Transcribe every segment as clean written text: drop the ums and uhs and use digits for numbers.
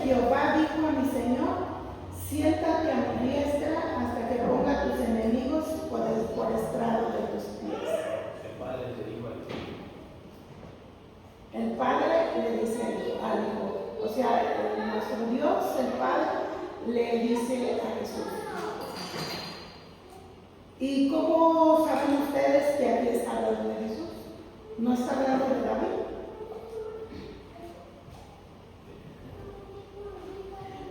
Jehová dijo a mi Señor, siéntate a mi diestra hasta que ponga a tus enemigos por estrado de tus pies. El Padre le dijo al Hijo. El Padre le dice al Hijo. O sea, nuestro Dios, el Padre, le dice a Jesús. ¿Y cómo saben ustedes que aquí está hablando de Jesús? ¿No está hablando de David?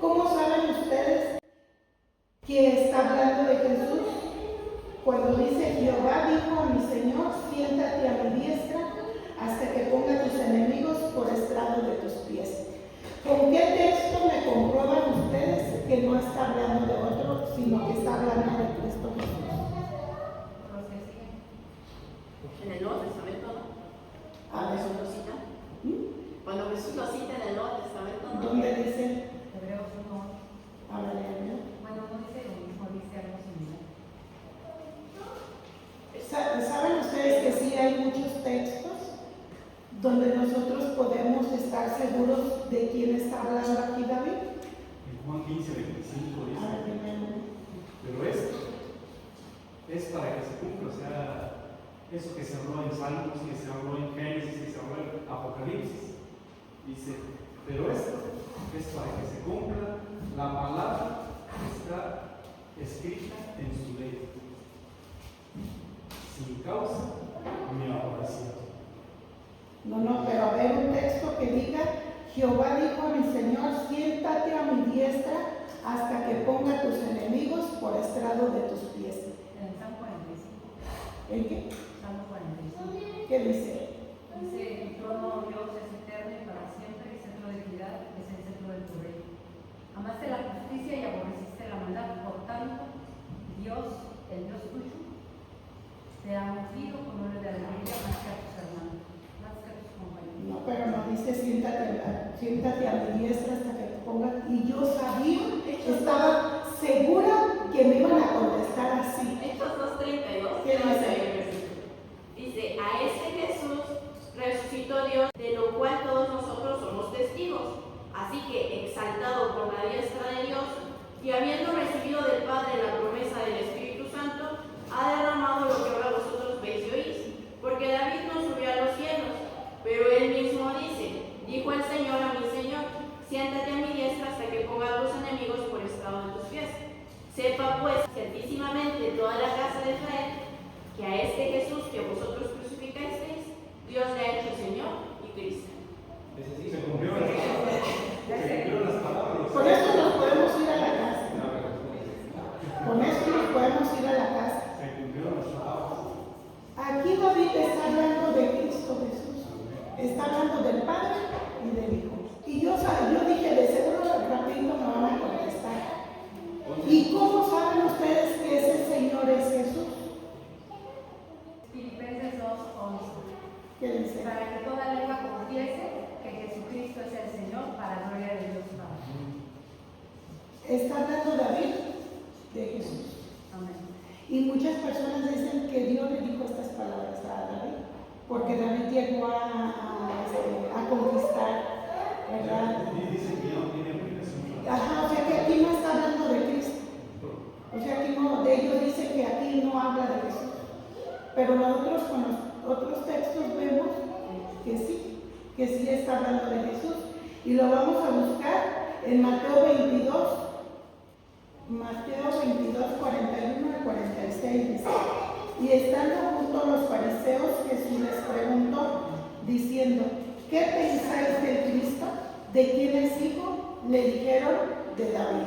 ¿Cómo saben ustedes que está hablando de Jesús? Cuando dice, Jehová dijo a mi Señor, siéntate a mi diestra hasta que ponga a tus enemigos por estrado de tus pies. ¿Con qué texto me comprueban ustedes que no está hablando de otro, sino que está hablando de Cristo Jesús? En el Nuevo Testamento, ¿no? A ver. Jesús lo cita. Cuando Jesús lo cita en el Nuevo Testamento, ¿no? ¿Dónde dice? Hebreos 1. A ver, léelo. Bueno, no dice lo mismo, dice algo similar. ¿Saben ustedes que sí hay muchos textos donde nosotros podemos estar seguros de quién está hablando aquí David? En Juan 15, 25 dice, A ver, léelo. pero esto es para que se cumpla, o sea, eso que se habló en Salmos, que se habló en Génesis, que se habló en Apocalipsis. Dice, pero esto es para que se cumpla la palabra que está escrita en su ley. Sin causa ni adoración. No, pero a ver un texto que diga, Jehová dijo a mi Señor, siéntate a mi diestra hasta que ponga a tus enemigos por estrado de tus pies. En el Salmo 45. ¿El qué? Salmo 45. ¿Qué dice? Dice, tu trono, Dios, es eterno y para siempre, y centro de equidad es el centro de tu reino. Amaste la justicia y aborreciste la maldad, por tanto, Dios, el Dios tuyo, te ha ungido con óleo de alegría más que a tus hermanos, más que a tus compañeros. No, pero no dice siéntate a mi diestra hasta que te pongas. Y yo sabía, estaba segura que me iban a contestar así. Hechos 2:32. ¿Qué dice? Dice, a este Jesús resucitó Dios, de lo cual todos nosotros somos testigos. Así que, exaltado por la diestra de Dios, y habiendo recibido del Padre la promesa del Espíritu Santo, ha derramado lo que ahora vosotros veis y oís. Porque David no subió a los cielos, pero él mismo dice, dijo el Señor a mi Señor, siéntate a mi diestra hasta que ponga a tus enemigos por estrado de tus pies. Sepa pues, certísimamente toda la casa de Israel, que a este Jesús que vosotros crucificasteis, Dios le ha hecho Señor y Cristo. Ese sí Se cumplieron las palabras. Con esto nos podemos ir a la casa. Con esto nos podemos ir a la casa. Se cumplieron las palabras. Aquí David está hablando de Cristo Jesús. Está hablando del Padre y del Hijo. Y yo dije, de seguro rapidito me van a contestar. ¿Y cómo saben ustedes que ese Señor es Jesús? Filipenses 2:11. ¿Qué dice? Para que toda lengua confiese que Jesucristo es el Señor, para gloria de Dios Padre. Está hablando David de Jesús. Amén. Y muchas personas dicen que Dios le dijo estas palabras a David, porque David llegó a conquistar, ¿verdad? Dice que no tiene obligación. Ajá, o sea que aquí no está hablando de Cristo. O sea, aquí no, de ellos dice que aquí no habla de Jesús. Pero nosotros con los otros textos vemos que sí está hablando de Jesús. Y lo vamos a buscar en Mateo 22, 41 al 46 dice. Y estando junto los fariseos, Jesús les preguntó, diciendo, ¿qué pensáis del Cristo? ¿De quién es hijo? Le dijeron, de David.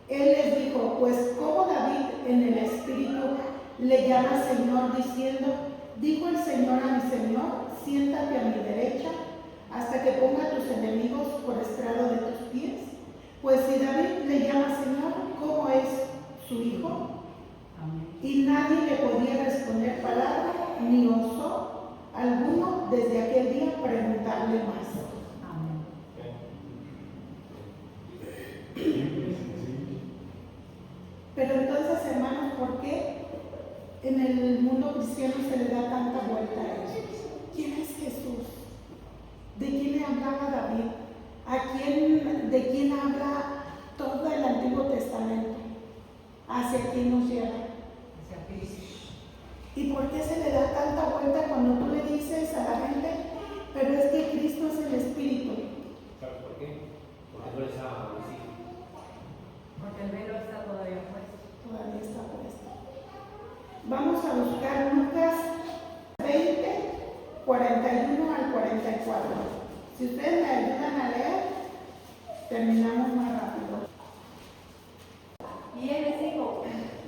Él les dijo, pues como David en el Espíritu le llama Señor diciendo, dijo el Señor a mi Señor, siéntate a mi derecha hasta que ponga a tus enemigos por estrado de tus pies. Pues si David le llama Señor, ¿cómo es su hijo? Amén. Y nadie le podía responder palabra, ni osó alguno desde aquel día preguntarle más. Amén. Pero entonces, hermanos, ¿por qué en el mundo cristiano se le da tanta vuelta a eso? ¿Quién es Jesús? ¿De quién le hablaba David? ¿A quién por qué se le da tanta vuelta cuando tú le dices a la gente, pero es que Cristo es el Espíritu? ¿Sabes por qué? Porque no les ha amanecido. Porque el velo está todavía puesto. Todavía está puesto. Vamos a buscar Lucas 20, 41 al 44. Si ustedes me ayudan a leer, terminamos más rápido. Y él les dijo,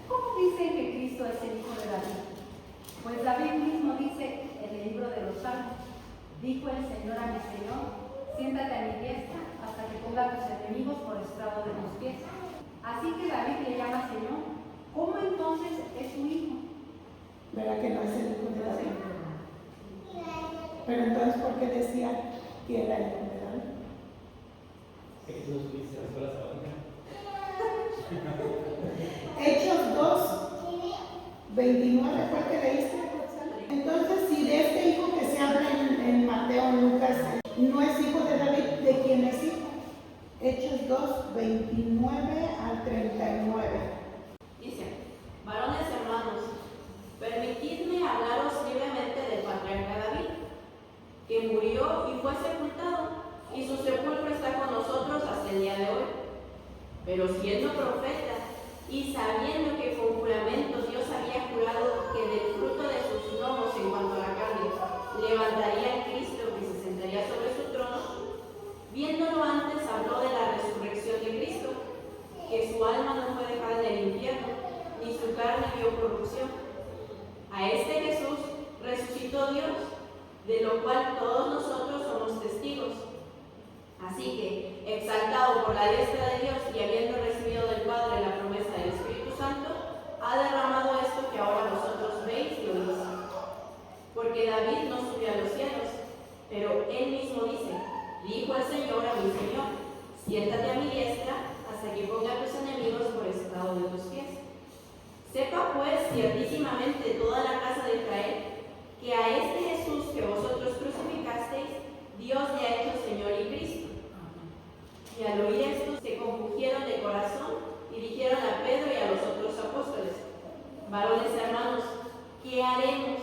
¿cómo dicen que Cristo es el Hijo de David? Pues David mismo dice en el libro de los Salmos, dijo el Señor a mi Señor, siéntate a mi diestra hasta que ponga a tus enemigos por estrado de tus pies. Así que David le llama Señor. ¿Cómo entonces es su hijo? ¿Verdad que no es el hijo de David? Pero entonces, ¿por qué decía que era el hijo de David? ¿Sé que tú no estuviste en la escuela sabatina? Hechos 2, 29, ¿cuál que leíste? Entonces, si de este hijo que se habla en Mateo, en Lucas, no es hijo de David, ¿de quién es hijo? Hechos 2, 29 al 39. Dice, varones hermanos, permitidme hablaros libremente del patriarca David, que murió y fue sepultado, y su sepulcro está con nosotros hasta el día de hoy. Pero siendo profeta, y sabiendo que con juramento Dios había jurado que del fruto de sus lomos en cuanto a la carne, levantaría al Cristo que se sentaría sobre su trono, viéndolo antes habló de la resurrección de Cristo, que su alma no fue dejada en el infierno, ni su carne vio corrupción. A este Jesús resucitó Dios, de lo cual todos nosotros somos testigos. Así que, exaltado por la diestra de Dios y habiendo recibido del Padre la promesa del Espíritu Santo, ha derramado esto que ahora vosotros veis y oís. Porque David no subió a los cielos, pero él mismo dice, dijo el Señor a mi Señor, siéntate a mi diestra hasta que ponga a tus enemigos por estrado de tus pies. Sepa pues ciertísimamente toda la casa de Israel, que a este Jesús que vosotros crucificasteis, Dios le ha hecho Señor y Cristo. Y al oír esto se compungieron de corazón y dijeron a Pedro y a los otros apóstoles, varones hermanos, ¿qué haremos?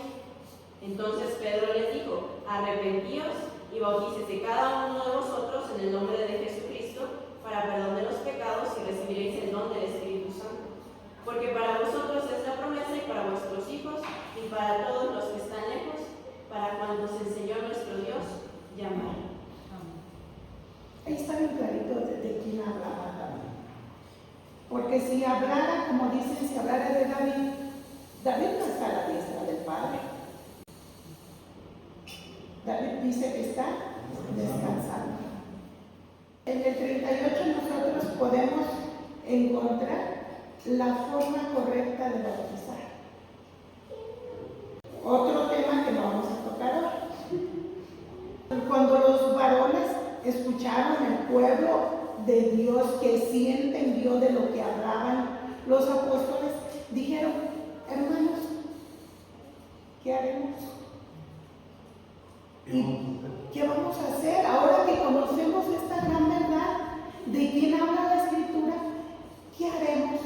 Entonces Pedro les dijo, arrepentíos y bautícese cada uno de vosotros en el nombre de Jesucristo para perdón de los pecados y recibiréis el don del Espíritu Santo. Porque para vosotros es la promesa y para vuestros hijos y para todos los que están lejos, para cuantos el Señor nuestro Dios llamare. Ahí está bien clarito de quién hablaba David. Porque si hablara, como dicen, si hablara de David, David no está a la diestra del Padre. David dice que está descansando. En el 38 nosotros podemos encontrar la forma correcta de bautizar. Otro tema que no vamos a tocar hoy. Cuando los varones escucharon el pueblo de Dios que sí entendió de lo que hablaban los apóstoles, dijeron, hermanos, ¿qué haremos? ¿Y qué vamos a hacer ahora que conocemos esta gran verdad de quién habla la Escritura? ¿Qué haremos?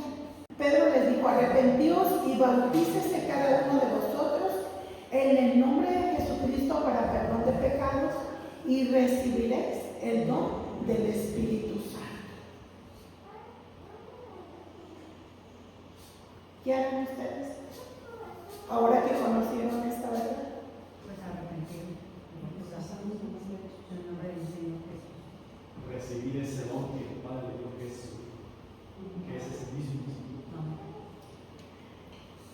Pedro les dijo, arrepentíos y bautícese cada uno de vosotros en el nombre de Jesucristo para perdón de pecados y recibiréis el don del Espíritu Santo. ¿Qué harán ustedes ahora que conocieron esta verdad? Pues arrepentirme. En el nombre del Señor Jesús. Recibir ese don que el Padre dio, que es ese mismo.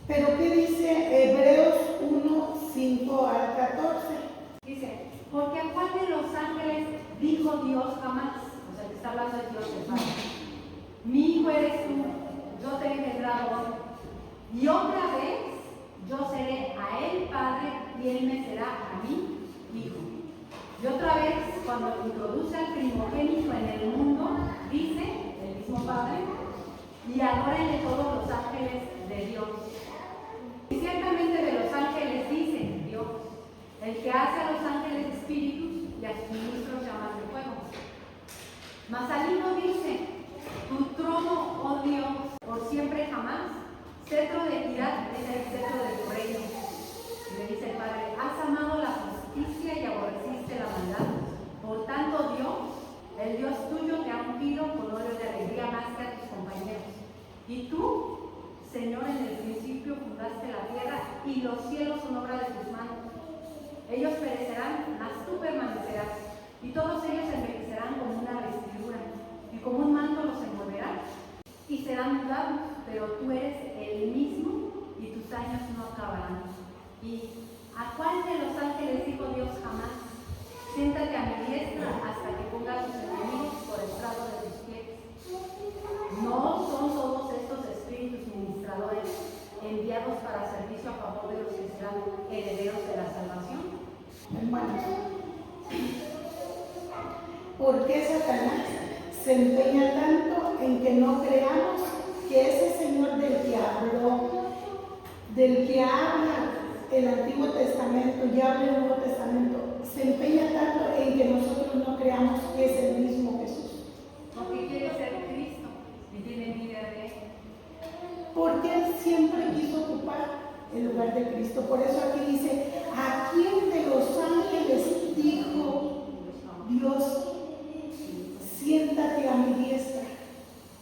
Pero ¿qué dice Hebreos 1, 5 al 14? Dice, porque a cuál de los ángeles dijo Dios jamás, o sea, que está hablando de Dios el Padre, mi hijo eres tú, yo te he engendrado hoy, y otra vez yo seré a él Padre y él me será a mí Hijo. Y otra vez, cuando introduce al primogénito en el mundo, dice el mismo Padre, y adórenle todos los ángeles de Dios. Y ciertamente de los ángeles dice Dios, el que hace a los ángeles espíritus y a sus ministros llamas de fuego. Mas al Hijo dice, tu trono, oh Dios, por siempre jamás, cetro de equidad es el cetro de tu reino. Ellos perecerán, mas tú permanecerás, y todos ellos envejecerán como una vestidura, y como un manto los envolverá, y serán mudados, pero tú eres el mismo, y tus años no acabarán. ¿Y a cuál de los ángeles dijo Dios jamás? Siéntate a mi diestra hasta que ponga a tus enemigos por estrado de tus pies. ¿No son todos estos espíritus ministradores enviados para servicio a favor de los que serán herederos de la salvación? Hermanos, ¿por qué Satanás se empeña tanto en que no creamos que ese Señor del que habla el Antiguo Testamento y habla el Nuevo Testamento, se empeña tanto en que nosotros no creamos que es el mismo Jesús? Porque quiere ser Cristo y tiene envidia de él. Porque Él siempre quiso ocupar el lugar de Cristo. Por eso aquí dice, ¿a quién de los ángeles dijo Dios, siéntate a mi diestra?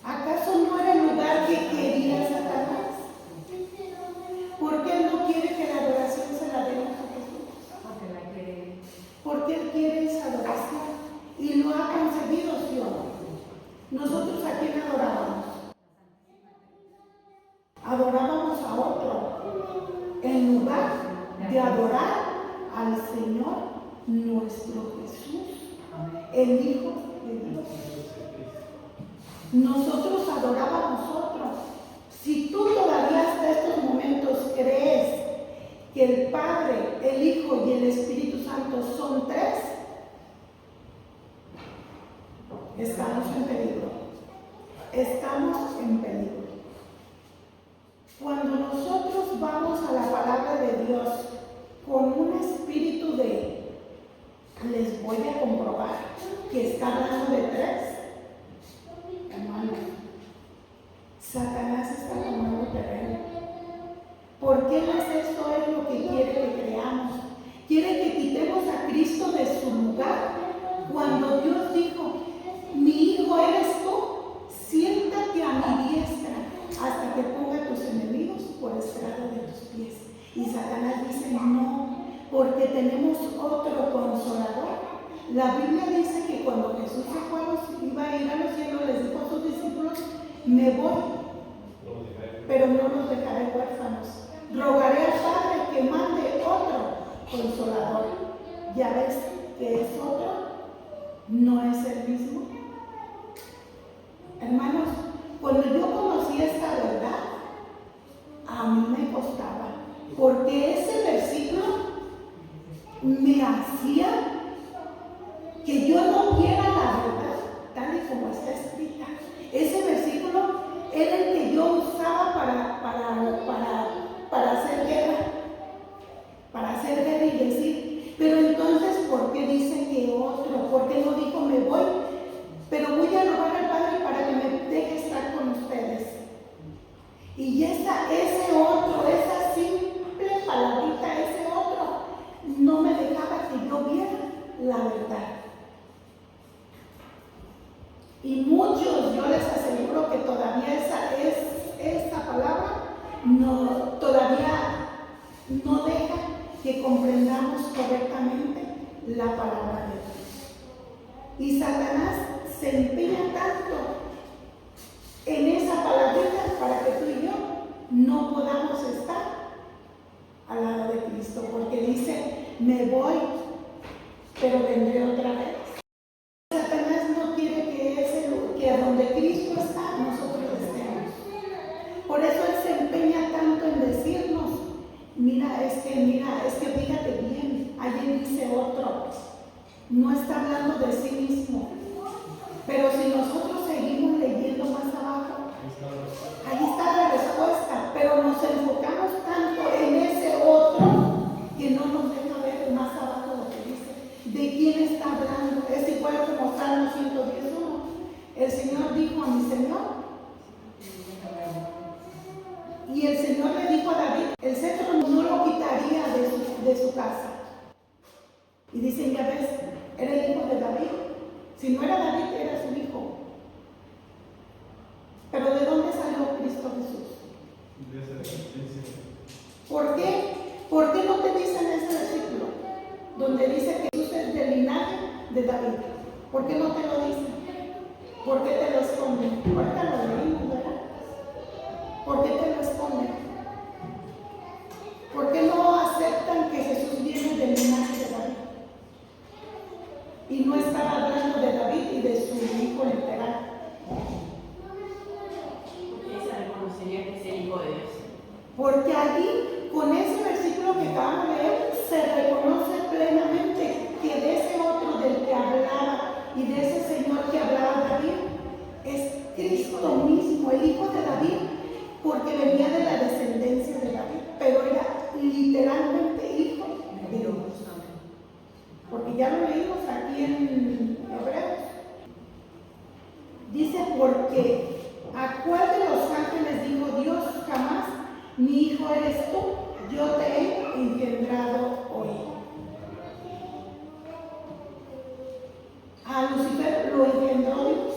¿Acaso no era el lugar que quería Satanás? Porque Él no quiere que la adoración se la demos a Jesús. Porque la quiere él. Porque Él quiere esa adoración y lo ha conseguido, ¿sí o no? Nosotros a quién adorábamos. Adorábamos a otro en lugar de adorar al Señor nuestro Jesús, el Hijo de Dios. Nosotros adorábamos a otro. Si tú todavía hasta estos momentos crees que el Padre, el Hijo y el Espíritu Santo son tres, estamos en peligro. Estamos en peligro. Cuando nosotros vamos a la palabra de Dios con un espíritu de les voy a comprobar que está hablando de tres, hermano, Satanás está tomando terreno. ¿Por qué no es esto es lo que quiere que creamos? Quiere que quitemos a Cristo de su lugar. Cuando Dios dijo, mi hijo eres tú, siéntate a mi diestra hasta que ponga tus enemigos por estrado de tus pies. Y Satanás dice, no, porque tenemos otro consolador. La Biblia dice que cuando Jesús se fue, iba a ir a los cielos, les dijo a sus discípulos, me voy, pero no los dejaré huérfanos. Rogaré al Padre que mande otro consolador. Ya ves que es otro, no es el mismo. Hermanos, cuando yo conocí esta verdad, a mí me costaba, porque ese versículo me hacía que yo no viera la verdad tal y como está escrita. Ese versículo era el que yo usaba para hacer guerra y decir, pero entonces, ¿por qué dice que otro? ¿Por qué no dijo me voy? Pero voy a rogar al Padre para que me deje estar con ustedes. Y ese otro, esa simple palabrita, ese otro, no me dejaba que yo viera la verdad. Y muchos, yo les aseguro que todavía esta palabra todavía no deja que comprendamos correctamente la palabra de Dios. Y Satanás se empeña tanto en esa palabrita para que tú y yo no podamos estar al lado de Cristo, porque dice, me voy, pero vendré otra vez. Satanás no quiere que a donde Cristo está, nosotros estemos. Por eso Él se empeña tanto en decirnos, mira, es que fíjate bien, allí dice otro, no está hablando de sí mismo. Pero si nosotros seguimos leyendo más abajo, ahí está la respuesta, pero nos enfocamos tanto en ese otro que no nos deja ver más abajo lo que dice. ¿De quién está hablando? Es igual como Salmo 111. El Señor dijo a mi Señor, y el Señor le dijo a David, el cetro no lo quitaría de su casa. Y dicen, ya ves, era el hijo de David. Si no era David, era su hijo. Pero ¿de dónde salió Cristo Jesús? ¿Por qué? ¿Por qué no te dicen ese versículo? donde dice que Jesús es del linaje de David. ¿Por qué no te lo dice? ¿Por qué te lo esconde? Ahorita lo leímos, ¿verdad? ¿Por qué te lo esconde? ¿Por qué no aceptan que Jesús viene del linaje de David? Y no estaba hablando de David y de su hijo literal. Porque ese reconocería que es el Hijo de Dios. Porque allí, con ese versículo que acabamos de leer, se reconoce plenamente que de ese otro del que hablaba y de ese Señor que hablaba David, es Cristo mismo, el Hijo de David, porque venía de la descendencia de David, pero era literalmente Hijo de Dios. Porque ya lo leímos aquí en Hebreos. Dice, porque ¿a cuál de los ángeles dijo Dios jamás? Mi hijo eres tú, yo te he engendrado hoy. A Lucifer lo engendró Dios.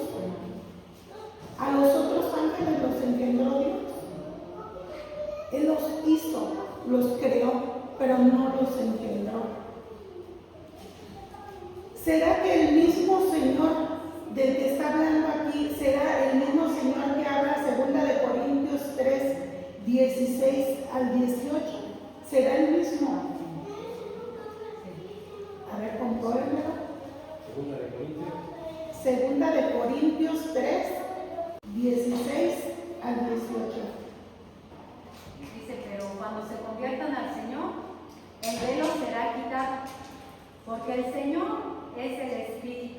A los otros ángeles los engendró Dios. Él los hizo, los creó, pero no los engendró. ¿Será que el mismo Señor del que está hablando aquí será el mismo Señor que habla 2 Corintios 3, 16 al 18? ¿Será el mismo? A ver, compruébemelo. Segunda de Corintios 3, 16 al 18. Dice, pero cuando se conviertan al Señor, el velo será quitado, porque el Señor es el Espíritu,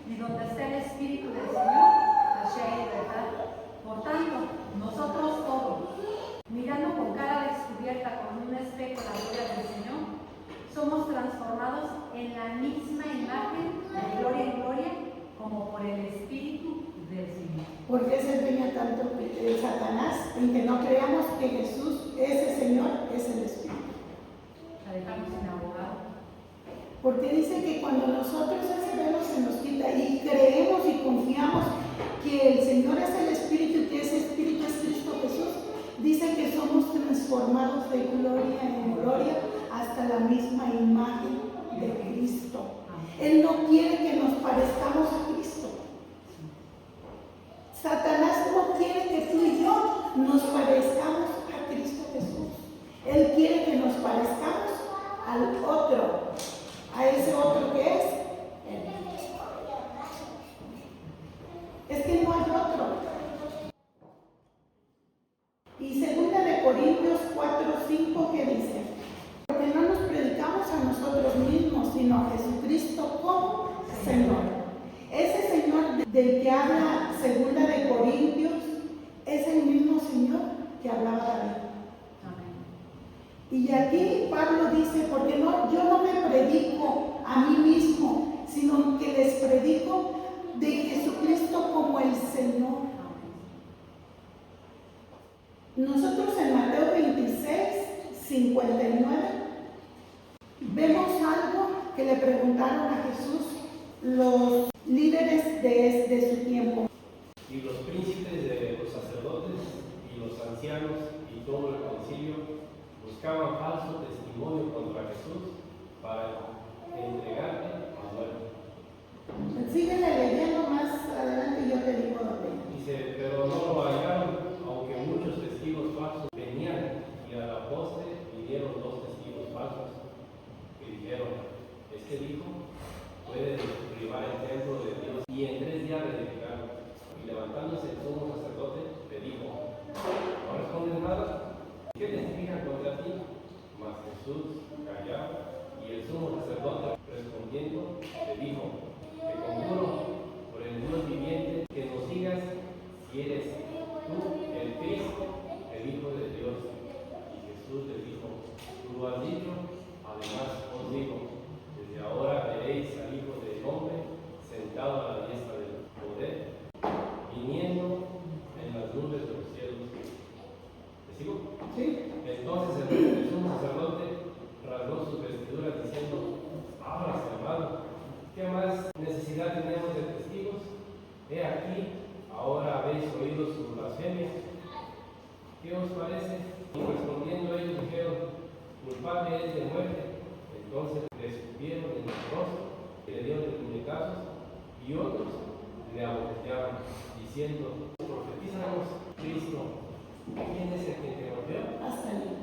y donde está el Espíritu del Señor, allá hay libertad. Por tanto, nosotros todos, mirando con cara descubierta con un espejo la gloria del Señor, somos transformados en la misma imagen de gloria en gloria, como por el Espíritu del Señor. ¿Por qué se empeña tanto Satanás en que no creamos que Jesús, ese Señor, es el Espíritu? La dejamos sin abogado. Porque dice que cuando nosotros ese velo se nos quita y creemos y confiamos que el Señor es el Espíritu y que ese Espíritu es Cristo Jesús, dice que somos transformados de gloria en gloria hasta la misma imagen de Cristo. Él no quiere que nos parezcamos a Cristo. Satanás no quiere que tú y yo nos parezcamos a Cristo Jesús. Él quiere que nos parezcamos al otro, a ese otro que es Él. Es que no hay otro. Y 2 Corintios 4, 5, ¿qué dice? Porque no nos predicamos a nosotros mismos, sino a Jesucristo como Señor. Ese Señor del que habla 2 Corintios es el mismo Señor que hablaba David. Y aquí Pablo dice, porque yo no me predico a mí mismo, sino que les predico de Jesucristo como el Señor. Nosotros en Mateo 26, 59, vemos algo que le preguntaron a Jesús los líderes de su tiempo. Y los príncipes de los sacerdotes y los ancianos y todo el concilio buscaban falso testimonio contra Jesús para entregarle a muerte. Síguele leyendo más adelante y yo te digo dónde. Dice, pero no lo hallaron, aunque muchos testigos falsos venían, y a la postre vinieron 2 testigos falsos que dijeron, este dijo, puede derribar el templo de Dios y en 3 días reedificarlo. Y levantándose el sumo sacerdote, le dijo, ¿no respondes nada? ¿Qué testifican contra ti? Mas Jesús callaba, y el sumo sacerdote respondiendo le dijo, te conjuro por el Dios viviente que nos digas si eres tú el Cristo, el Hijo de Dios. Y Jesús le dijo, tú lo has dicho, además os digo, desde ahora veréis al Hijo del Hombre sentado a la diestra del poder, viniendo en las nubes de los cielos. ¿Te sigo? ¿Sí? Entonces el sumo sacerdote rasgó sus vestiduras diciendo, hablas, hermano, ¿qué más necesidad tenemos de testigos? He aquí, ahora habéis oído su blasfemia. ¿Qué os parece? Y respondiendo ellos dijeron, culpable es de muerte. Entonces les latigazos y otros le abofeteaban, diciendo: profetízanos, Cristo, ¿quién es el que te golpeó? Hasta ahí.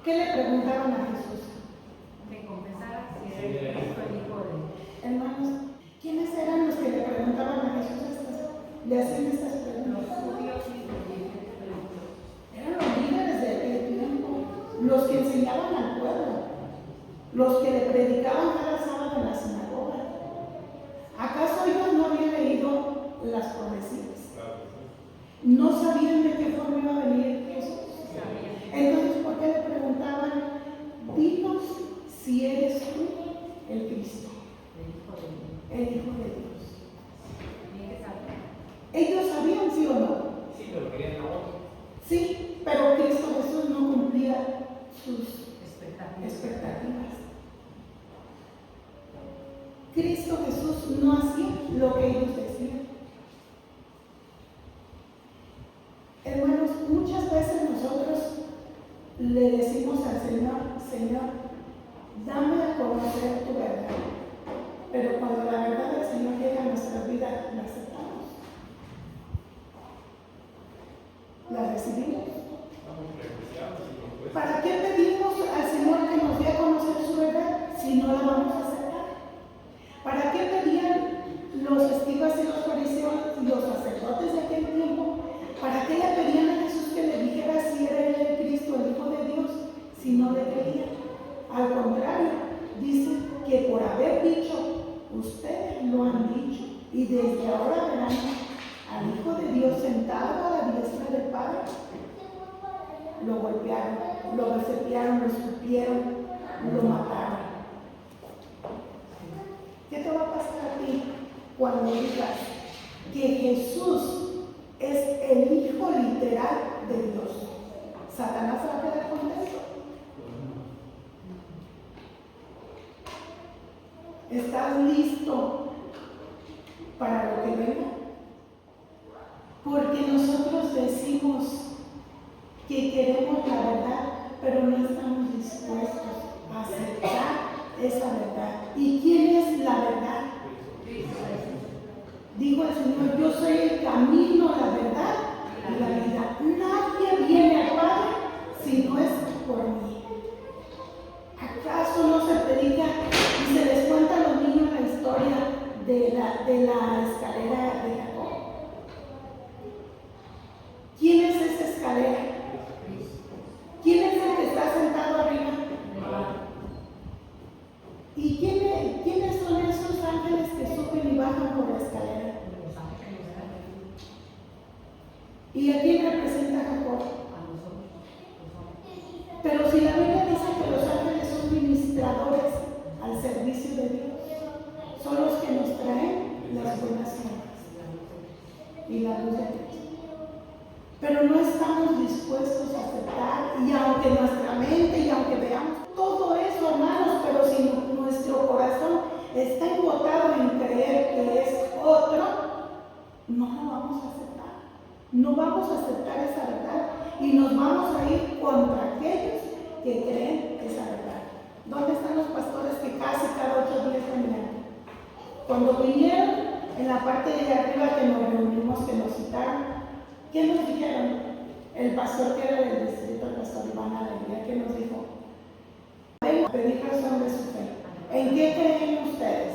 ¿Qué le preguntaron a Jesús? Que confesara si era el Cristo, el Hijo de Dios. Hermanos, ¿quiénes eran los que le preguntaban a Jesús le hacían estas Los preguntas? judíos y los judíos. Eran los líderes de aquel tiempo, los que enseñaban al pueblo, los que le predicaban cada sábado en la sinagoga. ¿Acaso ellos no habían leído las profecías? Claro que sí. ¿No sabían de qué forma iba a venir Jesús? Entonces, ¿por qué le preguntaban: dinos si eres tú el Cristo, el Hijo de Dios? Ellos sabían, sí o no. Sí, pero querían a otro. Sí, pero Cristo Jesús no cumplía sus expectativas. Cristo Jesús no hacía lo que ellos decían. Hermanos, muchas veces nosotros le decimos al Señor: Señor, dame a conocer tu verdad. Pero cuando la verdad del Señor llega a nuestra vida, la aceptamos. La recibimos. Estamos prejuiciados y compuestos. ¿Para qué pedimos al Señor que nos dé a conocer su verdad si no la vamos a aceptar? ¿Para qué pedían los escribas y los fariseos y los sacerdotes de aquel tiempo? ¿Para qué le pedían a Jesús que le dijera si era él el Cristo, el Hijo de Dios, si no le creían? Al contrario, dice que por haber dicho: ustedes lo han dicho, y desde ahora verán al Hijo de Dios sentado a la diestra del Padre. Lo golpearon, lo becerrearon, lo escupieron, lo mataron. ¿Qué te va a pasar a ti cuando digas que Jesús es el Hijo literal de Dios? ¿Satanás va a quedar contento? ¿Estás listo para lo que venga? Porque nosotros decimos que queremos la verdad, pero no estamos dispuestos a aceptar esa verdad. ¿Y quién es la verdad? Dijo el Señor: yo soy el camino, la verdad y la vida. Nadie viene al Padre si no es por mí. ¿Acaso no se predica y se les cuenta a los niños la historia de la escalera de Jacob? ¿Quién es esa escalera? ¿Quién es el que está sentado arriba? ¿Y quiénes son esos ángeles que suben y bajan por la escalera? ¿Y a quién representa Jacob? Pero si la Biblia dice que los ángeles son ministradores al servicio de Dios, son los que nos traen las buenas nuevas y la luz de Cristo. Pero no estamos dispuestos a aceptar, y aunque nuestra mente y aunque veamos todo eso, hermanos, pero si nuestro corazón está embotado en creer que es otro, no lo vamos a aceptar. No vamos a aceptar esa verdad y nos vamos a ir contra aquellos que creen esa verdad. ¿Dónde están los pastores que casi cada 8 días venían? Cuando vinieron en la parte de arriba que nos reunimos, que nos citaron, ¿qué nos dijeron? El pastor que era del distrito, el pastor Iván Alegría, ¿qué nos dijo? Vengo a pedir razón de su fe. ¿En qué creen ustedes?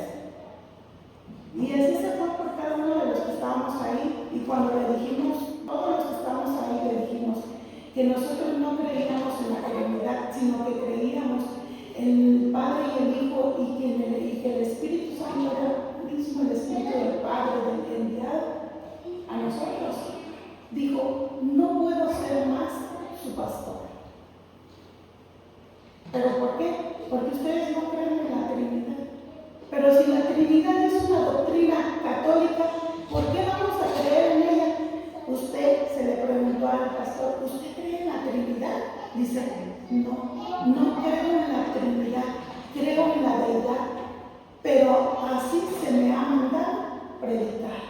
Y así se fue por cada uno de los que estábamos ahí. Y cuando le dijimos, todos los que estábamos ahí, le dijimos que nosotros no creíamos en la Trinidad, sino que creíamos en el Padre y el Hijo, y que el Espíritu Santo era mismo el Espíritu del Padre, del enviado a nosotros. Dijo: no puedo ser más su pastor. ¿Pero por qué? Porque ustedes no creen en la Trinidad. Pero si la Trinidad es una doctrina católica, ¿por qué vamos a creer en ella? Usted se le preguntó al pastor: ¿usted cree en la Trinidad? Dice: no creo en la Trinidad, creo en la deidad, pero así se me ha mandado predicar.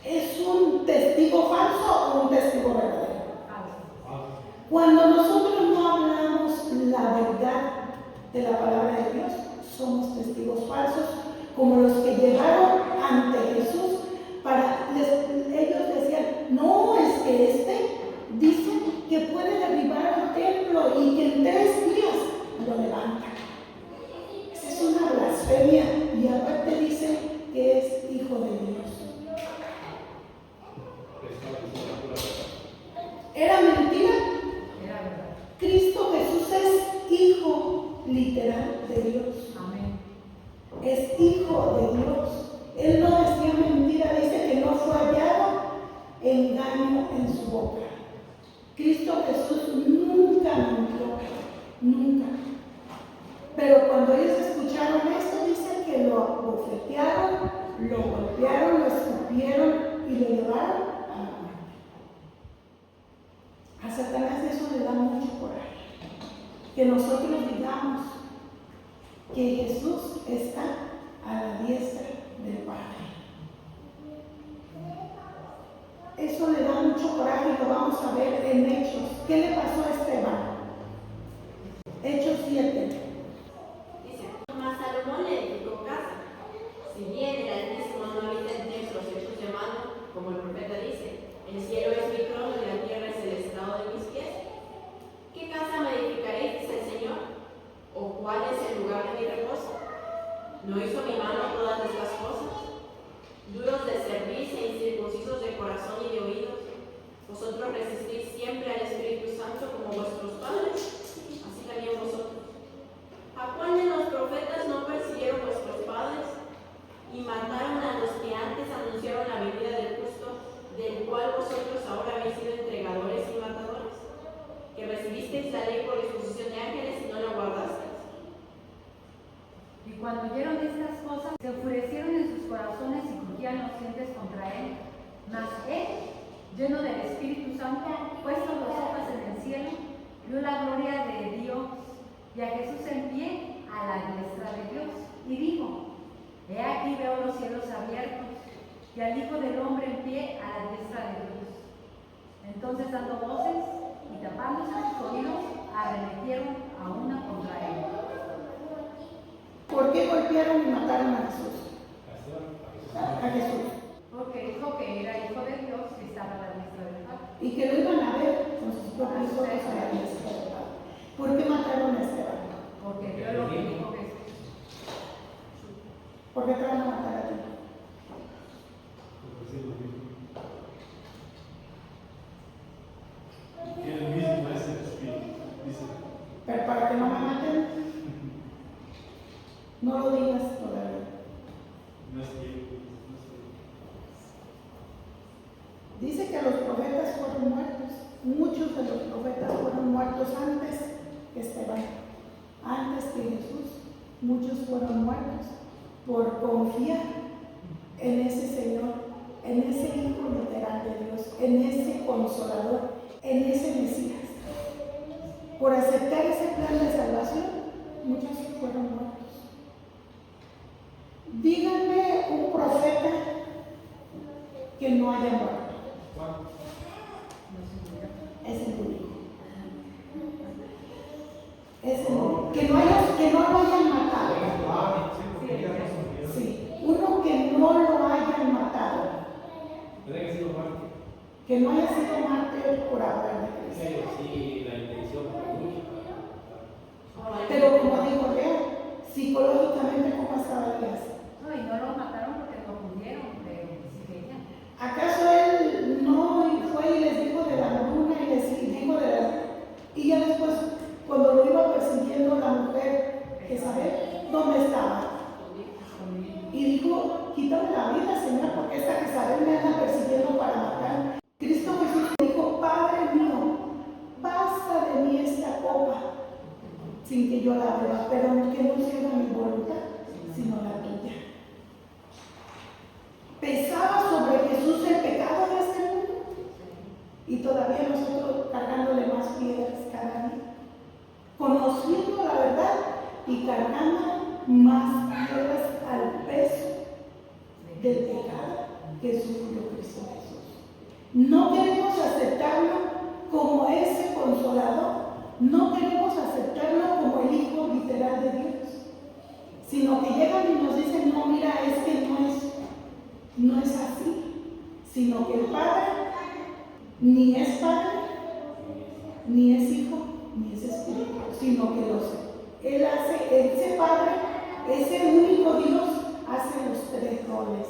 ¿Es un testigo falso o un testigo verdadero? Cuando nosotros no hablamos la verdad de la palabra de Dios, somos testigos falsos, como los que llegaron ante Jesús. Ellos decían, no, es que dice que puede derribar el templo y que en 3 días lo levanta. Esa es una blasfemia, y aparte dice que es hijo de Dios. ¿Era mentira? Era verdad. Cristo Jesús es hijo literal de Dios. Amén. Es hijo de Dios. Él no decía mentira, dice que no fue hallado engaño en su boca. Cristo Jesús nunca mintió, nunca. Pero cuando ellos escucharon esto, dice que lo abofetearon, lo golpearon, lo escupieron y lo llevaron a la muerte. A Satanás eso le da mucho coraje. Que nosotros digamos que Jesús está a la diestra del Padre. Eso le da mucho coraje y lo vamos a ver en Hechos. ¿Qué le pasó a Esteban? Hechos 7. Dice, mas Salomón le edificó casa. Si bien el Altísimo no habita en templos hechos de mano, como el profeta dice, el cielo es mi trono y la tierra es el estrado de mis pies. ¿Qué casa me edificaréis, dice el Señor? ¿O cuál es el lugar de mi reposo? ¿No hizo mi mano todas estas cosas? Duros de cerviz e incircuncisos de corazón y de oídos, vosotros resistís siempre al Espíritu Santo como vuestros padres, así también vosotros. ¿A cuál de los profetas no persiguieron vuestros padres y mataron a los que antes anunciaron la venida del justo, del cual vosotros ahora habéis sido entregadores y matadores? Que recibisteis la ley por disposición de ángeles y no la guardasteis. Y cuando oyeron estas cosas, se enfurecieron en sus corazones y crujían los dientes contra él. Mas él, lleno del Espíritu Santo, puestos los ojos en el cielo, vio la gloria de Dios y a Jesús en pie a la diestra de Dios. Y dijo, he aquí veo los cielos abiertos y al Hijo del Hombre en pie a la diestra de Dios. Entonces, dando voces y tapándose sus oídos, arremetieron a una contra él. ¿Por qué golpearon y mataron a Jesús? A Jesús. Porque dijo que era hijo de Dios y estaba a la diestra del Padre. Y que lo iban a ver con sus propios ojos a la diestra del Padre. ¿Por qué mataron a Esteban? Porque vio lo que dijo Jesús. ¿Por qué te van a matar a ti? Él mismo es el Espíritu, dice. Pero para que no me maten, no lo digas todavía. No es que. Dice que los profetas fueron muertos. Muchos de los profetas fueron muertos antes que Esteban, antes que Jesús. Muchos fueron muertos por confiar en ese Señor, en ese Hijo literal de Dios, en ese Consolador, en ese Mesías. Por aceptar ese plan de salvación, muchos fueron muertos. Díganme un profeta que no haya muerto. Es el único. Es el único. Que no lo hayan matado. Sí, uno que no lo hayan matado. Que no haya sido mártir por hablar de Cristo. Sí, la intención fue mucha. Pero como dijo Leo, psicológicamente, ¿cómo estaba Elías? No, y no lo mataron porque lo fundieron, pero sí querían. ¿Acaso él no fue y les dijo de la hambruna y les dijo de la... Y ya después, cuando lo iba persiguiendo la mujer, Jezabel, ¿dónde estaba? Y dijo, quítame la vida, Señor, porque esta Jezabel me anda persiguiendo para matar. Cristo Jesús dijo, Padre mío, pasa de mí esta copa, sin que yo la beba, pero que no sea mi voluntad, sino la tuya. Pesaba sobre Jesús el pecado de este mundo y todavía nosotros cargándole más piedras cada día, conociendo la verdad y cargando más piedras al peso del pecado que sufrió Cristo Jesús. No queremos aceptarlo como ese Consolador, no queremos aceptarlo como el Hijo literal de Dios. sino que llegan y nos dicen, no, mira, es que no es así, sino que el Padre ni es Padre, ni es Hijo, ni es Espíritu, sino que Él hace, ese Padre, ese único Dios, hace los tres roles.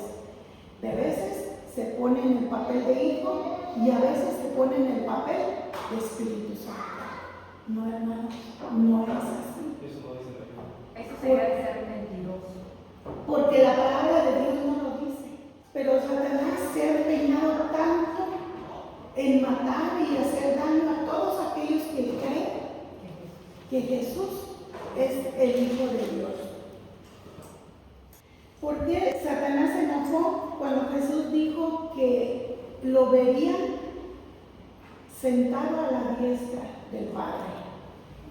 De veces se pone en el papel de Hijo y a veces se pone en el papel de Espíritu Santo. No, hermanos, no es así. Eso no dice la Biblia. Eso sería de ser mentiroso. Porque la palabra de Dios no lo dice. Pero Satanás se ha empeñado tanto en matar y hacer daño a todos aquellos que creen que Jesús es el Hijo de Dios. ¿Por qué Satanás se enojó cuando Jesús dijo que lo verían sentado a la diestra del Padre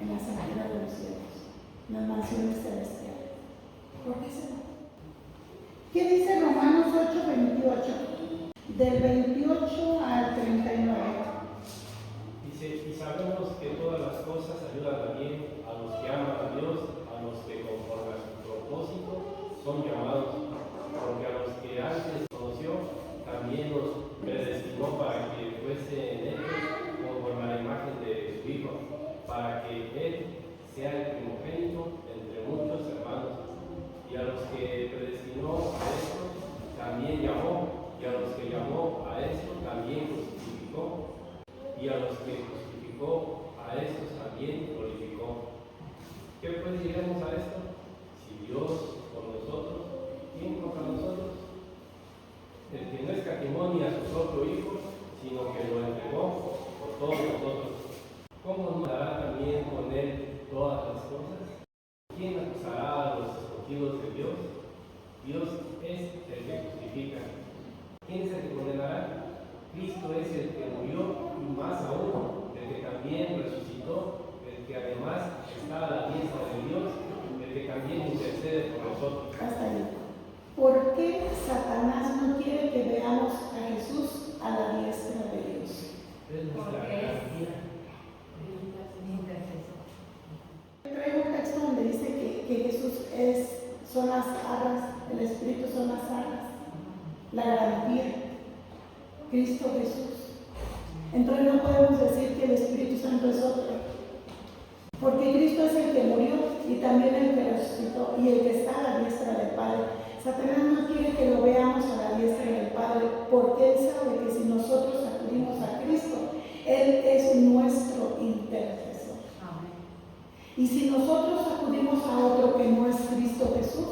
en la alturas de los cielos, en las mansiones celestiales? ¿Por qué se enojó? ¿Qué dice Romanos 8:28? Del 28 al 39. Dice, y sabemos que todas las cosas ayudan a bien a los que aman a Dios, a los que conforme a su propósito son llamados, porque a los que antes conoció, también los predestinó para que fuesen hechos conforme a la imagen de su Hijo, para que Él sea el primogénito entre muchos hermanos. Y a los que predestinó a estos, también llamó, y a los que llamó a estos, también justificó, y a los que justificó a estos, también glorificó. ¿Qué pues diremos a esto? Si Dios por nosotros, ¿quién contra nosotros? El que no escatimó ni a su propio Hijo, sino que lo entregó por todos nosotros, ¿cómo no dará también con Él todas las cosas? ¿Quién acusará a los escogidos de Dios? Dios es el que justifica. ¿Quién es el que condenará? Cristo es el que murió, y más aún, el que también resucitó, el que además está a la diestra de Dios, el que también intercede por nosotros. Hasta ahí. ¿Por qué Satanás no quiere que veamos a Jesús a la diestra de Dios? Es nuestra Porque es garantía. intercesor. Traigo un texto donde dice que Jesús son las arras, el Espíritu son las arras, la garantía, Cristo Jesús. Entonces no podemos decir que el Espíritu Santo es otro, porque Cristo es el que murió y también el que resucitó y el que está a la diestra del Padre. Satanás no quiere que lo veamos a la diestra del Padre, porque Él sabe que si nosotros acudimos a Cristo, Él es nuestro intercesor. Y si nosotros acudimos a otro que no es Cristo Jesús,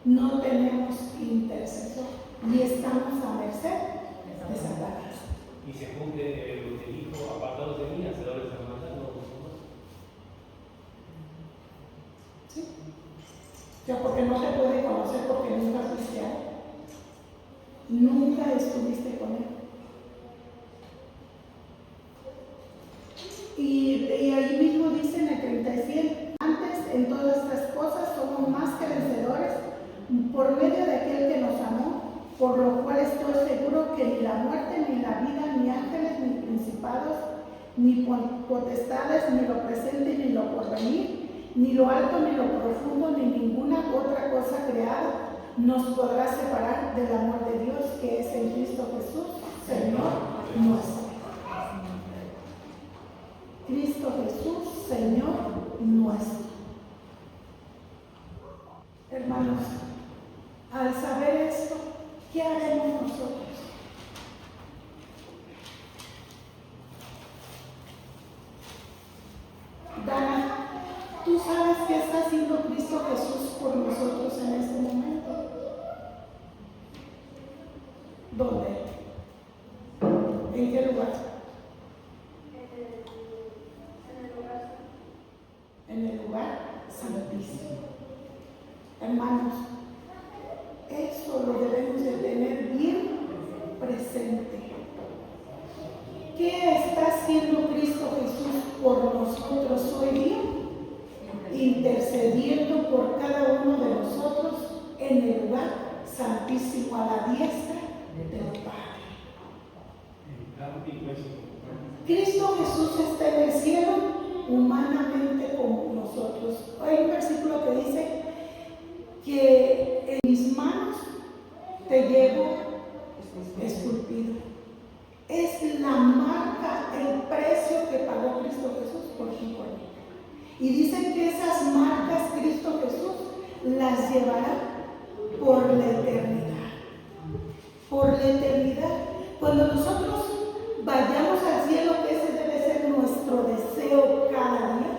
no tenemos intercesor y estamos a merced de Satanás. Y se cumple lo que dijo, apartados de mí, hacedores de maldad, no somos. ¿Sí? O sea, porque no te puede conocer porque nunca fuiste a Él. Nunca estuviste con Él. Y ahí mismo dice en el 37, antes en todas estas cosas somos más que vencedores por medio de aquel que nos amó, por lo cual estoy seguro que ni la muerte, ni la vida, ni ángeles, ni principados, ni potestades, ni lo presente, ni lo porvenir, ni lo alto, ni lo profundo, ni ninguna otra cosa creada nos podrá separar del amor de Dios que es en Cristo Jesús, Señor nuestro. Cristo Jesús, Señor nuestro. Hermanos, al saber esto, ¿qué haremos nosotros? Dana, ¿tú sabes qué está haciendo Cristo Jesús por nosotros en este momento? ¿Dónde? ¿En qué lugar? En el lugar santísimo. Hermanos, eso lo debemos de tener bien presente. ¿Qué está haciendo Cristo Jesús por nosotros hoy día? Intercediendo por cada uno de nosotros en el lugar santísimo a la diestra del Padre. Cristo Jesús está en el cielo humanamente como nosotros. Hay un versículo que dice que en mis manos te llevo esculpido. Es la marca, el precio que pagó Cristo Jesús por ti y por mí. Y dicen que esas marcas Cristo Jesús las llevará por la eternidad. Por la eternidad. Cuando nosotros vayamos al cielo, que ese debe ser nuestro deseo cada día.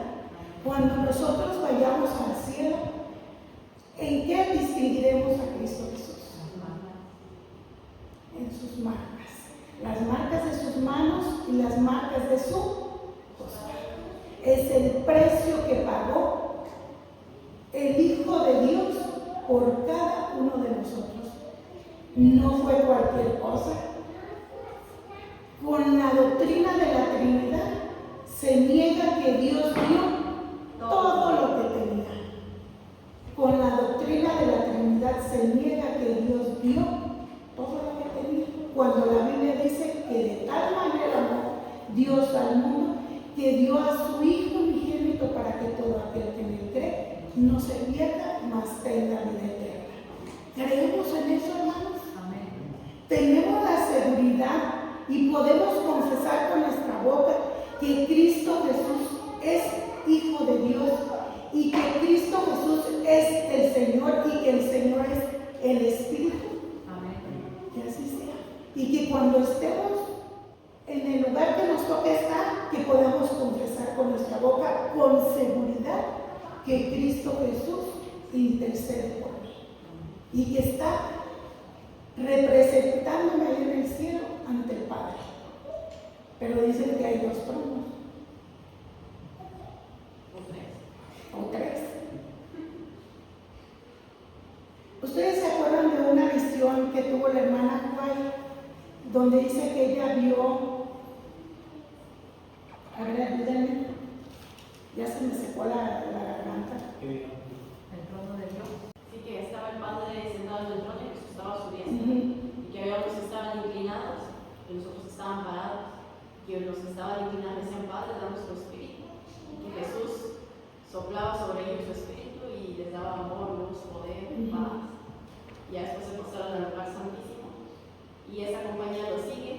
Cuando nosotros vayamos al cielo, ¿en qué distinguiremos a Cristo Jesús? En sus marcas. Las marcas de sus manos y las marcas de su costado. Es el precio que pagó el Hijo de Dios por cada uno de nosotros. No fue cualquier cosa. Con la doctrina de la Trinidad se niega que Dios dio todo lo que tenía. Con la doctrina de la Trinidad se niega que Dios dio todo lo que tenía. Cuando la Biblia dice que de tal manera amó Dios al mundo que dio a su Hijo unigénito para que todo aquel que en él cree no se pierda, mas tenga vida eterna. ¿Creemos en eso, hermanos? Amén. Tenemos la seguridad y podemos confesar con nuestra boca que Cristo Jesús es Hijo de Dios y que Cristo Jesús es el Señor y que el Señor es el Espíritu. Amén. Que así sea. Y que cuando estemos en el lugar que nos toque estar, que podamos confesar con nuestra boca con seguridad que Cristo Jesús intercede por mí y que está representándome ahí en el cielo ante el Padre. Pero dicen que hay dos tronos o tres. ¿Ustedes se acuerdan de una visión que tuvo la hermana Juárez, donde dice que ella vio, a ver, ayúdenme, ya se me secó la garganta? El trono de Dios. Así que estaba el Padre sentado en el trono y Jesús estaba a su diestra. Ujú. Y que había unos que estaban inclinados y los otros estaban parados. Y los que estaban inclinados decían: Padre, danos tu espíritu. Y Jesús soplaba sobre ellos su espíritu y les daba amor, luz, poder, paz. Y ya después se postraron en el lugar santísimo. Y esa compañía lo sigue.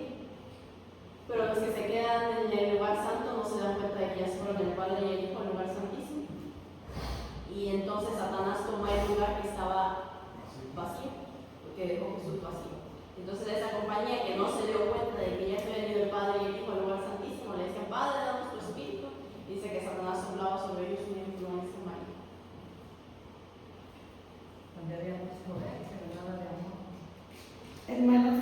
Pero los que se quedan en el lugar santo no se dan cuenta de que ya se fueron el Padre y el Hijo al lugar santísimo. Y entonces Satanás toma el lugar que estaba vacío, porque dejó Jesús vacío. Entonces esa compañía que no se dio cuenta de que ya se había ido el Padre y el Hijo al lugar santísimo, le decían: Padre, danos tu espíritu. Dice que Satanás soplaba sobre ellos una influencia maligna. Donde había mucho poder, pero nada de amor. Hermanos,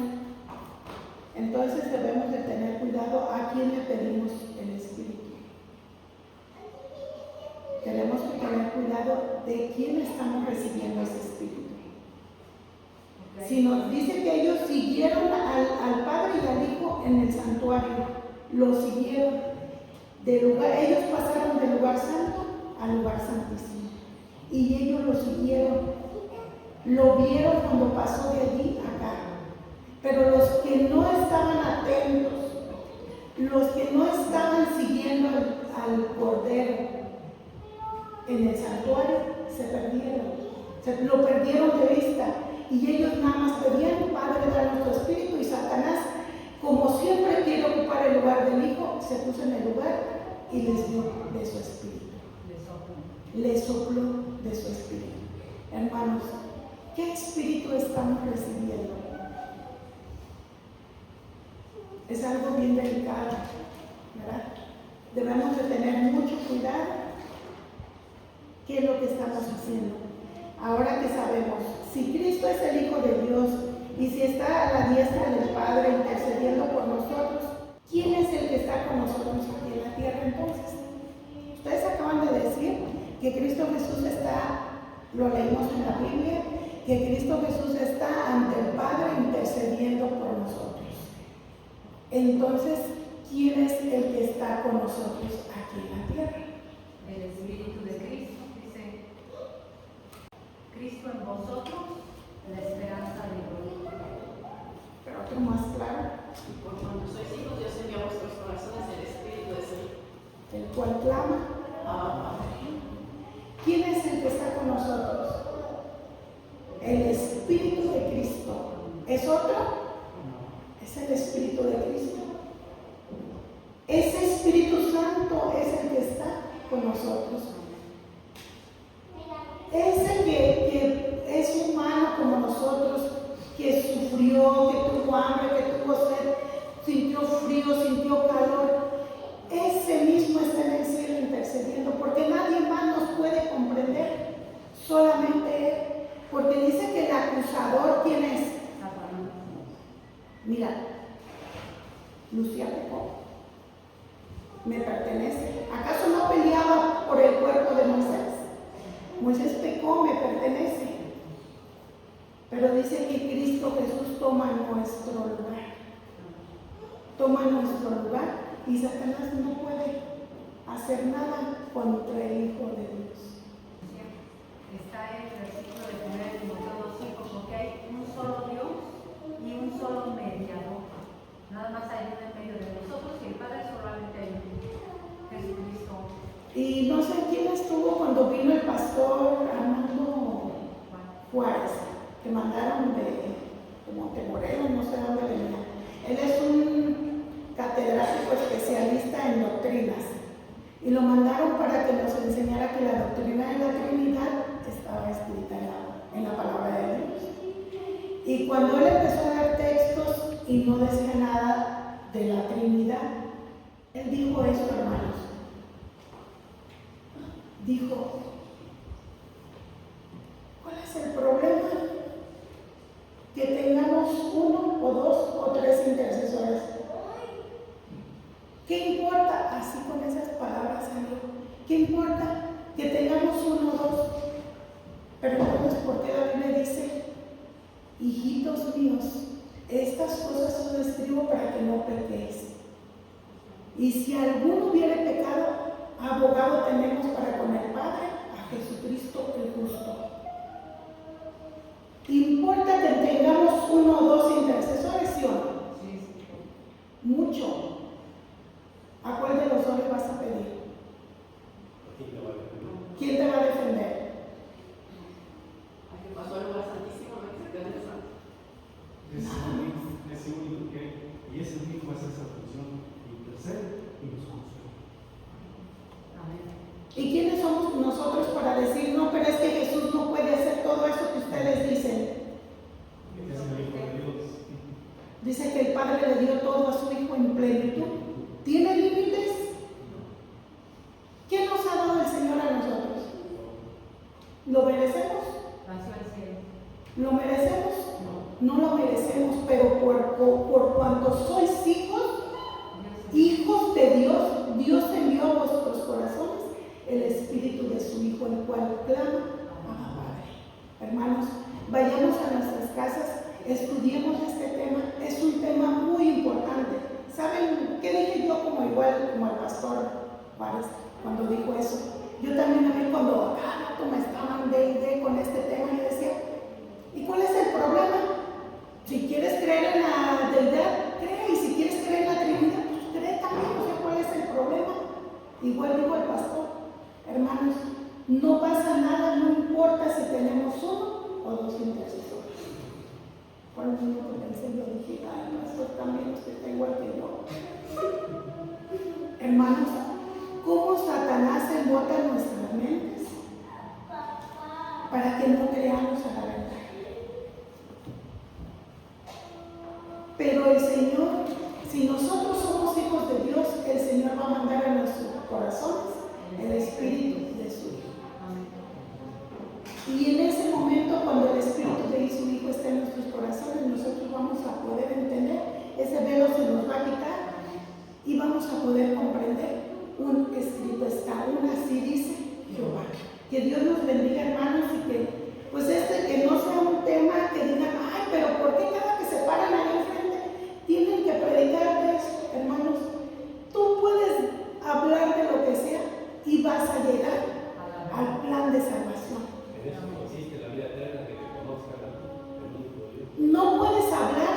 entonces debemos de tener cuidado a quién le pedimos el Espíritu. Tenemos que tener cuidado de quién estamos recibiendo ese Espíritu. Si nos dice que ellos siguieron al Padre y al Hijo en el santuario, lo siguieron ellos pasaron del lugar santo al lugar santísimo y ellos lo siguieron, lo vieron cuando pasó de allí acá. Pero los que no estaban atentos, los que no estaban siguiendo al Cordero en el santuario, se perdieron, lo perdieron de vista. Y ellos nada más pedían: Padre, danos tu espíritu. Y Satanás, como siempre quiere ocupar el lugar del Hijo, se puso en el lugar y les dio de su espíritu. Les sopló de su espíritu. Hermanos, ¿qué espíritu estamos recibiendo? Es algo bien delicado, ¿verdad? Debemos de tener mucho cuidado qué es lo que estamos haciendo. Ahora que sabemos, si Cristo es el Hijo de Dios y si está a la diestra del Padre intercediendo por nosotros, ¿quién es el que está con nosotros aquí en la tierra entonces? Ustedes acaban de decir que Cristo Jesús está, lo leímos en la Biblia, que Cristo Jesús está ante el Padre intercediendo por nosotros. Entonces, ¿quién es el que está con nosotros aquí en la tierra? El Espíritu de Cristo, dice: Cristo en vosotros, la esperanza de gloria. Pero otro más claro, Y por cuanto sois hijos, Dios envía a vuestros corazones el espíritu de su Hijo. el cual clama. Abba, Padre. ¿Quién es el que está con nosotros? ¿Es otro? Es el Espíritu de Cristo. Ese Espíritu Santo es el que está con nosotros. Ese que es humano como nosotros, que sufrió, que tuvo hambre, que tuvo sed, sintió frío, sintió calor. Ese mismo está en el cielo intercediendo, porque nadie más nos puede comprender, solamente Él. Porque dice que el acusador, ¿quién es? Mira, Lucía pecó, me pertenece. ¿Acaso no peleaba por el cuerpo de Moisés? Moisés pecó, me pertenece. Pero dice que Cristo Jesús toma nuestro lugar. Toma nuestro lugar y Satanás no puede hacer nada contra el Hijo de Dios. Está en el versículo de 1 Timoteo 2:5, porque hay un solo Dios y un solo mediador. Nada más hay uno en medio de nosotros y el Padre solamente hay uno, Jesucristo. Y no sé quién estuvo cuando vino el pastor Armando Juárez, que mandaron de Morelos, no sé dónde venía. Él es un catedrático especialista en doctrinas y lo mandaron para que nos enseñara que la doctrina de la Trinidad estaba escrita en la palabra de Dios. Y cuando él empezó a dar textos y no decía nada de la Trinidad, él dijo esto, hermanos. Dijo, ¿cuál es el problema? Que tengamos uno o dos o tres intercesores. ¿Qué importa? Así con esas palabras salió. ¿Qué importa que tengamos uno o dos? Pero entonces, ¿por qué la Biblia dice, hijitos míos, estas cosas os escribo para que no pequéis? Y si alguno hubiere pecado, abogado tenemos para con el Padre, a Jesucristo el justo. ¿Importa que tengamos uno o dos intercesores, sí o no? Sí. Mucho. ¿A cuál de los dos le vas a pedir? ¿Quién te va a defender? ¿A qué pasó el lugar santísimo? ¿No? Que se quede en el santo. Ese único que, y ese único hace esa función, intercede y nos consuela. ¿Y quiénes somos nosotros para decir, no, pero es que Jesús no puede hacer todo eso que ustedes dicen? Es el Hijo de Dios. Dice que el Padre le dio todo a su Hijo en plenitud. ¿Tiene límites? ¿Qué nos ha dado el Señor a nosotros? ¿Lo merecemos? ¿Lo merecemos? No lo merecemos, pero por cuanto sois hijos de Dios, Dios envió a vuestros corazones el Espíritu de su Hijo, el cual clama, Abba Padre. Hermanos, vayamos a nuestras casas, estudiemos este tema, es un tema muy importante. ¿Saben qué dije yo como el pastor Juárez cuando dijo eso? Yo también a mí cuando me estaban con este tema, yo decía, ¿y cuál es el problema? Si quieres creer en la deidad, cree, y si quieres creer en la Trinidad, pues cree también, no sé cuál es el problema. Igual dijo el pastor, hermanos, no pasa nada, no importa si tenemos uno o dos intercesores. Cuando yo pensé, yo dije, ay, pastor, también usted está igual que yo. Hermanos, ¿cómo Satanás embota nuestras mentes para que no creamos a la verdad? Pero el Señor, si nosotros somos hijos de Dios, el Señor va a mandar a nuestros corazones el Espíritu de su Hijo. Y en ese momento, cuando el Espíritu de su Hijo está en nuestros corazones, nosotros vamos a poder entender, ese velo se nos va a quitar y vamos a poder comprender. Un escrito está, un así dice Jehová. Que Dios nos bendiga, hermanos, y que pues que no sea un tema que digan, ay, pero ¿por qué cada que se paran ahí enfrente tienen que predicar de eso? Hermanos, tú puedes hablar de lo que sea y vas a llegar al plan de salvación. En eso consiste la vida eterna, que te conozcan a ti, el único Dios. No puedes hablar.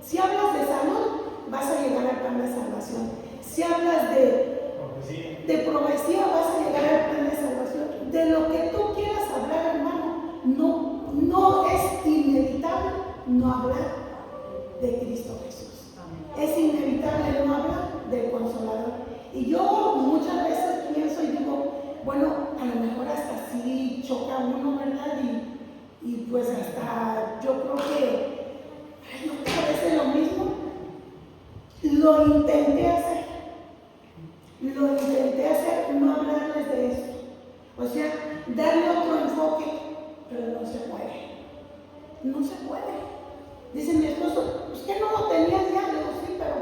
Si hablas de salud, vas a llegar al plan de salvación. Si hablas de profecía, vas a llegar al plan de salvación. De lo que tú quieras hablar, hermano, no es inevitable no hablar de Cristo Jesús. Es inevitable no hablar del Consolador. Y yo muchas veces pienso y digo, bueno, a lo mejor hasta sí choca uno, ¿verdad? Y pues hasta yo creo que, ay, ¿no te parece lo mismo? Lo intenté hacer, no hablarles de esto. O sea, darle otro enfoque, pero no se puede. No se puede. Dice mi esposo, pues que no lo tenías ya. Le digo, sí, pero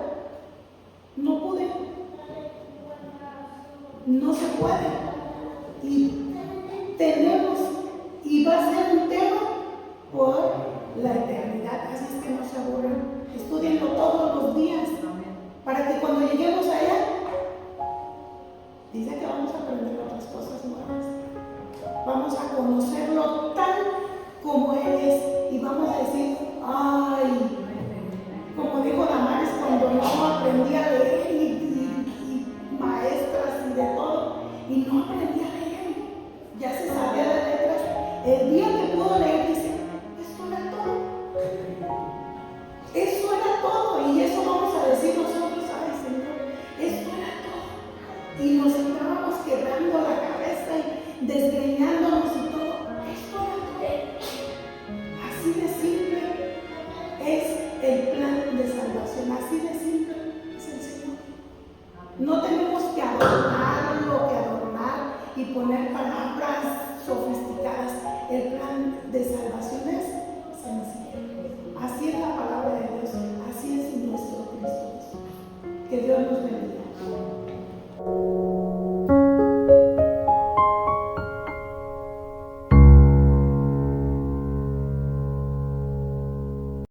no pude. No se puede. Y tenemos, y va a ser un tema por la eternidad. Así es que no se aburran. Estudienlo todos los días. Para que cuando lleguemos allá, dice que vamos a aprender otras cosas nuevas. Vamos a conocerlo tal como Él es. Y vamos a decir, ay, como dijo Damaris cuando no aprendía a leer y maestras y de todo, y no aprendía a leer, ya se sabía las letras. El día que pudo leer, dice, esto era todo. Eso era todo. Y eso vamos a decir nosotros, ay Señor, esto era todo. Y nos estábamos quebrando la cabeza y desgreñándonos y todo. Esto era todo. Así de simple es el plan de salvación. Así de simple es el Señor. No tenemos que adornarlo, que adornar y poner palabras sofisticadas. El plan de salvación es sencillo. Así es la palabra de Dios. Así es nuestro Cristo Jesús. Que Dios nos bendiga.